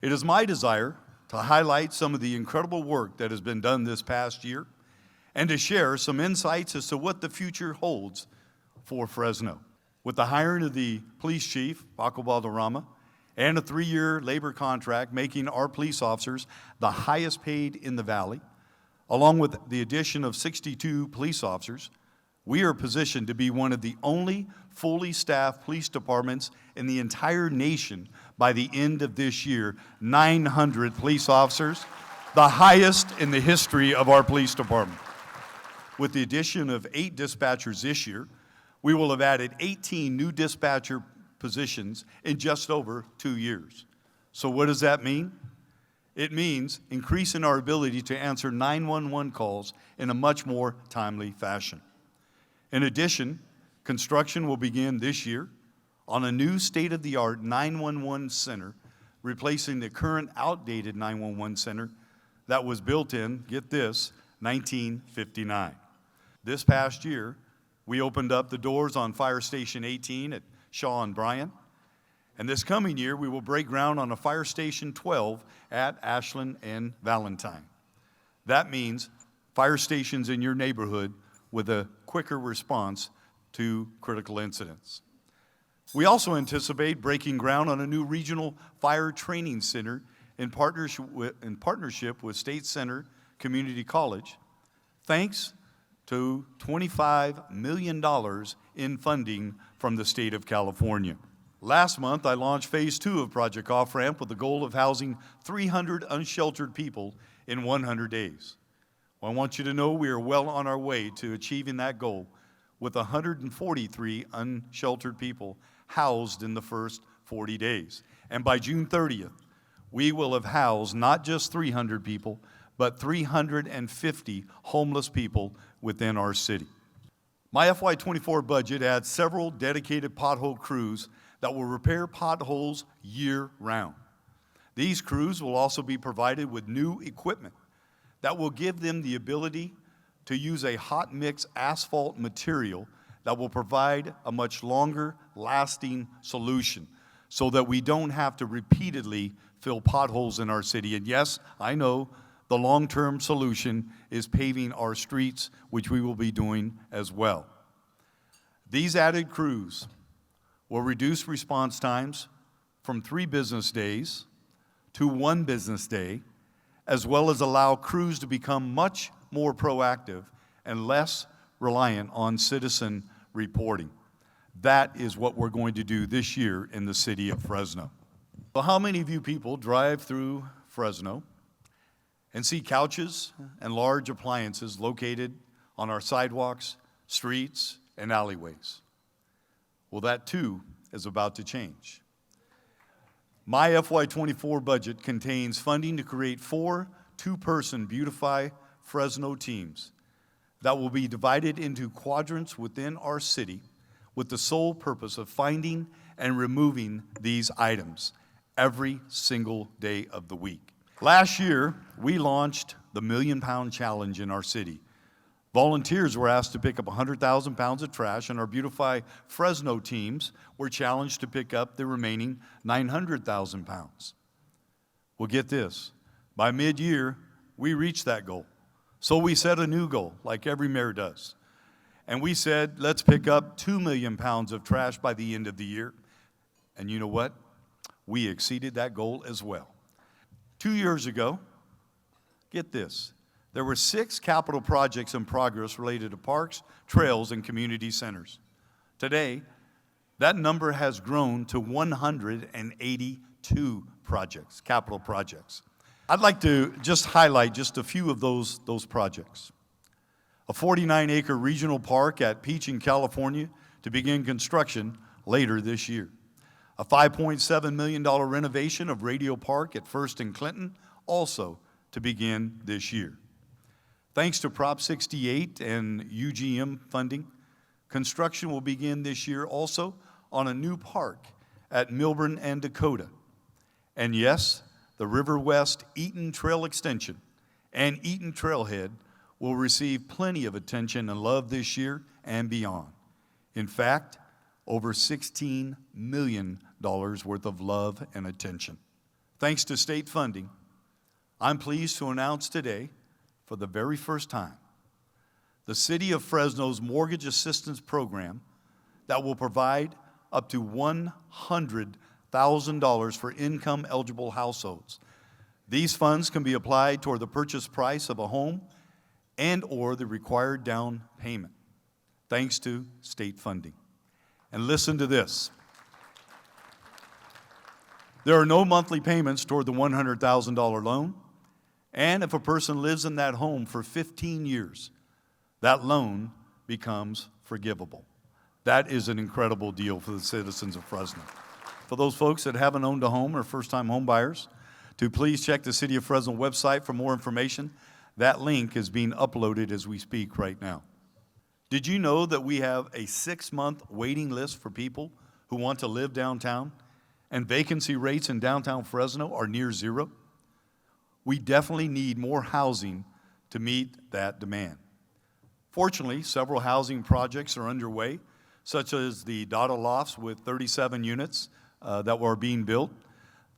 It is my desire to highlight some of the incredible work that has been done this past year and to share some insights as to what the future holds for Fresno. With the hiring of the police chief, Paco Valderrama, and a 3-year labor contract making our police officers the highest paid in the valley, along with the addition of 62 police officers, we are positioned to be one of the only fully staffed police departments in the entire nation by the end of this year. 900 police officers, the highest in the history of our police department. With the addition of 8 dispatchers this year, we will have added 18 new dispatcher positions in just over 2 years. So what does that mean? It means increasing our ability to answer 911 calls in a much more timely fashion. In addition, construction will begin this year on a new state-of-the-art 911 center, replacing the current outdated 911 center that was built in, get this, 1959. This past year, we opened up the doors on Fire Station 18 at Shaw and Bryan. And this coming year, we will break ground on a Fire Station 12 at Ashland and Valentine. That means fire stations in your neighborhood with a quicker response to critical incidents. We also anticipate breaking ground on a new regional fire training center in partnership with State Center Community College, thanks to $25 million in funding from the state of California. Last month, I launched Phase 2 of Project Off-Ramp with the goal of housing 300 unsheltered people in 100 days. Well, I want you to know we are well on our way to achieving that goal with 143 unsheltered people housed in the first 40 days. And by June 30th, we will have housed not just 300 people, but 350 homeless people within our city. My FY24 budget adds several dedicated pothole crews that will repair potholes year-round. These crews will also be provided with new equipment that will give them the ability to use a hot mix asphalt material that will provide a much longer lasting solution so that we don't have to repeatedly fill potholes in our city. And yes, I know the long-term solution is paving our streets, which we will be doing as well. These added crews will reduce response times from 3 business days to 1 business day, as well as allow crews to become much more proactive and less reliant on citizen reporting. That is what we're going to do this year in the city of Fresno. So how many of you people drive through Fresno and see couches and large appliances located on our sidewalks, streets, and alleyways? Well, that too is about to change. My FY24 budget contains funding to create 4 two-person Beautify Fresno teams that will be divided into quadrants within our city with the sole purpose of finding and removing these items every single day of the week. Last year, we launched the Million Pound Challenge in our city. Volunteers were asked to pick up 100,000 pounds of trash, and our Beautify Fresno teams were challenged to pick up the remaining 900,000 pounds. Well, get this. By mid-year, we reached that goal. So we set a new goal, like every mayor does. And we said, let's pick up 2 million pounds of trash by the end of the year. And you know what? We exceeded that goal as well. 2 years ago, get this, there were 6 capital projects in progress related to parks, trails, and community centers. Today, that number has grown to 182 projects, capital projects. I'd like to just highlight just a few of those projects. A 49-acre regional park at Peach in California to begin construction later this year. A $5.7 million renovation of Radio Park at First and Clinton, also to begin this year. Thanks to Prop 68 and UGM funding, construction will begin this year also on a new park at Milburn and Dakota. And yes, the River West Eaton Trail Extension and Eaton Trailhead will receive plenty of attention and love this year and beyond. In fact, over $16 million worth of love and attention. Thanks to state funding, I'm pleased to announce today, for the very first time, the City of Fresno's Mortgage Assistance Program that will provide up to $100,000 for income-eligible households. These funds can be applied toward the purchase price of a home and/or the required down payment, thanks to state funding. And listen to this. There are no monthly payments toward the $100,000 loan, and if a person lives in that home for 15 years, that loan becomes forgivable. That is an incredible deal for the citizens of Fresno. For those folks that haven't owned a home or first-time home buyers, to please check the City of Fresno website for more information. That link is being uploaded as we speak right now. Did you know that we have a 6-month waiting list for people who want to live downtown, and vacancy rates in downtown Fresno are near zero? We definitely need more housing to meet that demand. Fortunately, several housing projects are underway, such as the Dada Lofts with 37 units that were being built,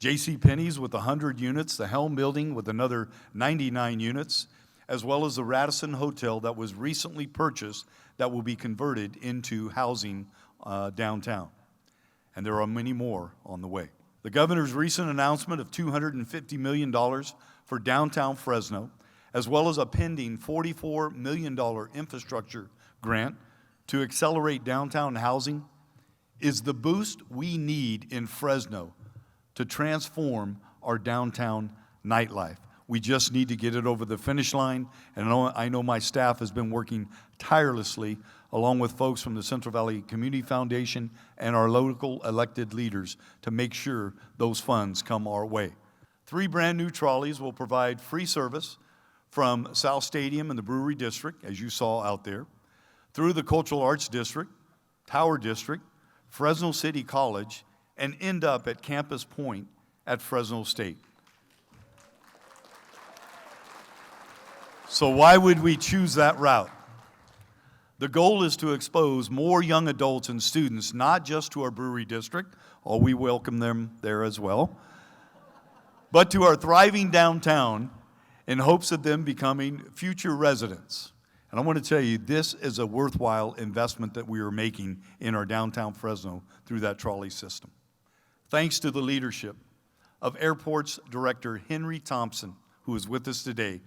JCPenney's with 100 units, the Helm Building with another 99 units, as well as the Radisson Hotel that was recently purchased that will be converted into housing downtown. And there are many more on the way. The governor's recent announcement of $250 million for downtown Fresno, as well as a pending $44 million infrastructure grant to accelerate downtown housing, is the boost we need in Fresno to transform our downtown nightlife. We just need to get it over the finish line, and I know my staff has been working tirelessly along with folks from the Central Valley Community Foundation and our local elected leaders to make sure those funds come our way. 3 brand new trolleys will provide free service from South Stadium and the Brewery District, as you saw out there, through the Cultural Arts District, Tower District, Fresno City College, and end up at Campus Point at Fresno State. So why would we choose that route? The goal is to expose more young adults and students, not just to our Brewery District, although we welcome them there as well, but to our thriving downtown in hopes of them becoming future residents. And I want to tell you, this is a worthwhile investment that we are making in our downtown Fresno through that trolley system. Thanks to the leadership of Airports Director Henry Thompson, who is with us today,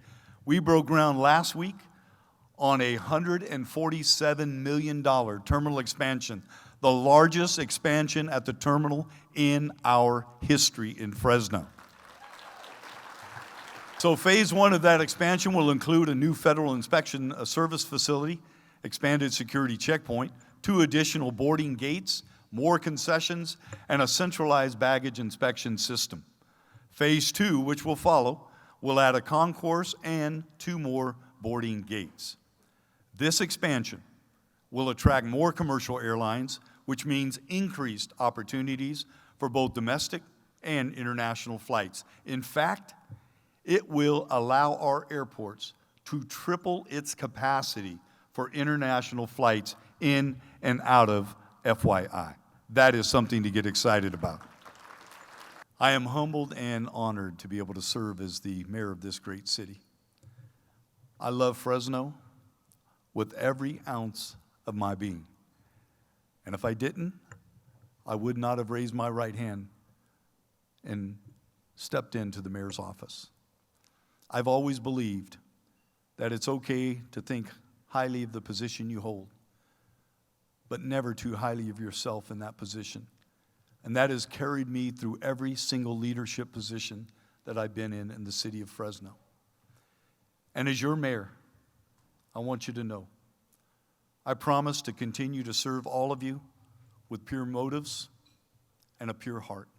we broke ground last week on a $147 million terminal expansion, the largest expansion at the terminal in our history in Fresno. So phase 1 of that expansion will include a new federal inspection service facility, expanded security checkpoint, 2 additional boarding gates, more concessions, and a centralized baggage inspection system. Phase 2, which will follow, will add a concourse and 2 more boarding gates. This expansion will attract more commercial airlines, which means increased opportunities for both domestic and international flights. In fact, it will allow our airports to triple its capacity for international flights in and out of FYI. That is something to get excited about. I am humbled and honored to be able to serve as the mayor of this great city. I love Fresno with every ounce of my being. And if I didn't, I would not have raised my right hand and stepped into the mayor's office. I've always believed that it's okay to think highly of the position you hold, but never too highly of yourself in that position. And that has carried me through every single leadership position that I've been in the city of Fresno. And as your mayor, I want you to know, I promise to continue to serve all of you with pure motives and a pure heart,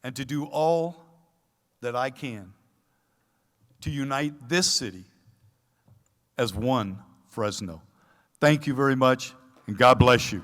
and to do all that I can to unite this city as one Fresno. Thank you very much, and God bless you.